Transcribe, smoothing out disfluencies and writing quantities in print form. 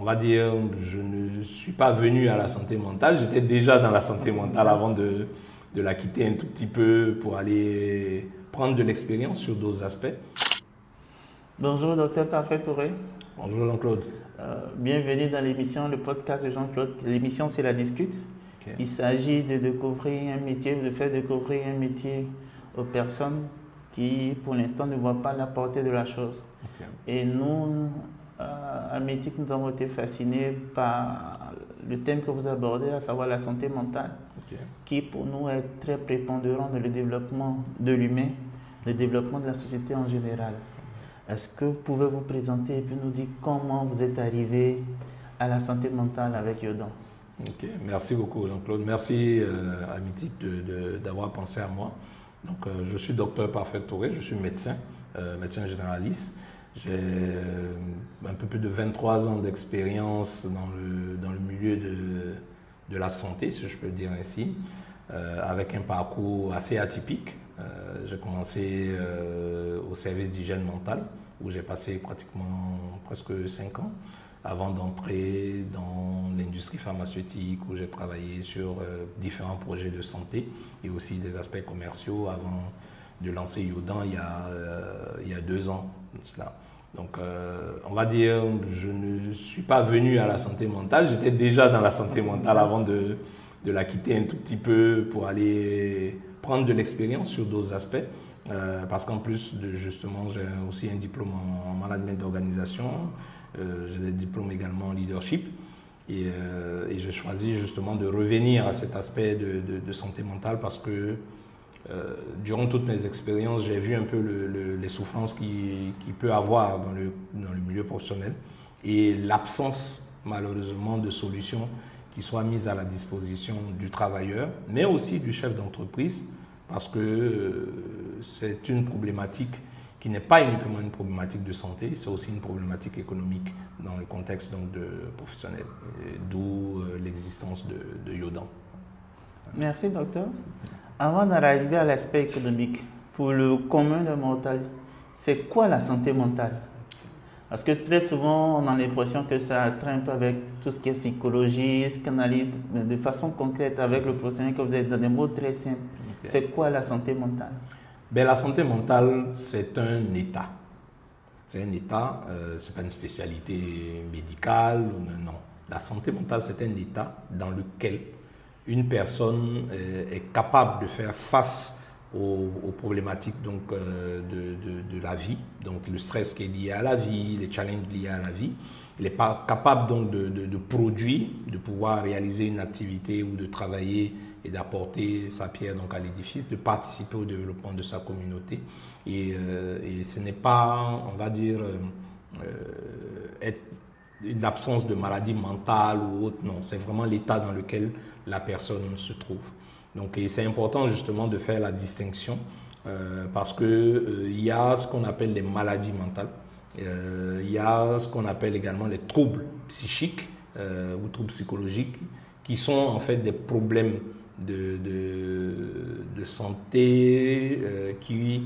va dire, je ne suis pas venu à la santé mentale. J'étais déjà dans la santé mentale avant de la quitter un tout petit peu pour aller prendre de l'expérience sur d'autres aspects. Bonjour, docteur Parfait Touré. Bonjour Jean-Claude. Bienvenue dans l'émission, le podcast de Jean-Claude. L'émission, c'est la discute. Okay. Il s'agit de découvrir un métier, de faire découvrir un métier aux personnes qui, pour l'instant, ne voient pas la portée de la chose. Okay. Et nous, à Métic, nous avons été fascinés par le thème que vous abordez, à savoir la santé mentale, qui pour nous est très prépondérant dans le développement de l'humain, le développement de la société en général. Est-ce que vous pouvez vous présenter et puis nous dire comment vous êtes arrivé à la santé mentale avec Yodan? Ok, merci beaucoup Jean-Claude. Merci à Métic d'avoir pensé à moi. Donc, je suis docteur Parfait Touré, je suis médecin, médecin généraliste. J'ai un peu plus de 23 ans d'expérience dans le milieu de la santé, si je peux dire ainsi, avec un parcours assez atypique. J'ai commencé au service d'hygiène mentale, où j'ai passé pratiquement presque 5 ans, avant d'entrer dans l'industrie pharmaceutique, où j'ai travaillé sur différents projets de santé et aussi des aspects commerciaux avant de lancer Yodan il y a 2 ans. Cela. Donc, on va dire, je ne suis pas venu à la santé mentale, j'étais déjà dans la santé mentale avant de la quitter un tout petit peu pour aller prendre de l'expérience sur d'autres aspects. Parce qu'en plus, justement, j'ai aussi un diplôme en management d'organisation, j'ai des diplômes également en leadership. Et j'ai choisi justement de revenir à cet aspect de santé mentale parce que durant toutes mes expériences, j'ai vu un peu les souffrances qu'il peut avoir dans le milieu professionnel et l'absence malheureusement de solutions qui soient mises à la disposition du travailleur, mais aussi du chef d'entreprise, parce que c'est une problématique qui n'est pas uniquement une problématique de santé, c'est aussi une problématique économique dans le contexte donc, professionnel, d'où l'existence de Yodan. Merci docteur. Avant d'arriver à l'aspect économique, pour le commun des mortels, c'est quoi la santé mentale? Parce que très souvent, on a l'impression que ça traîne un peu avec tout ce qui est psychologie, psychanalyse, mais de façon concrète, avec le professionnel que vous êtes dans des mots très simples. Okay. C'est quoi la santé mentale? Ben, la santé mentale, c'est un état. C'est un état, ce n'est pas une spécialité médicale, non. La santé mentale, c'est un état dans lequel une personne est capable de faire face aux problématiques donc, de la vie, donc le stress qui est lié à la vie, les challenges liés à la vie. Il est pas capable donc de produire, de pouvoir réaliser une activité ou de travailler et d'apporter sa pierre donc à l'édifice, de participer au développement de sa communauté. Et ce n'est pas, on va dire, une absence de maladie mentale ou autre, non. C'est vraiment l'état dans lequel la personne se trouve. Donc, c'est important justement de faire la distinction parce qu'il y a ce qu'on appelle les maladies mentales, il y a ce qu'on appelle également les troubles psychiques ou troubles psychologiques qui sont en fait des problèmes de santé qui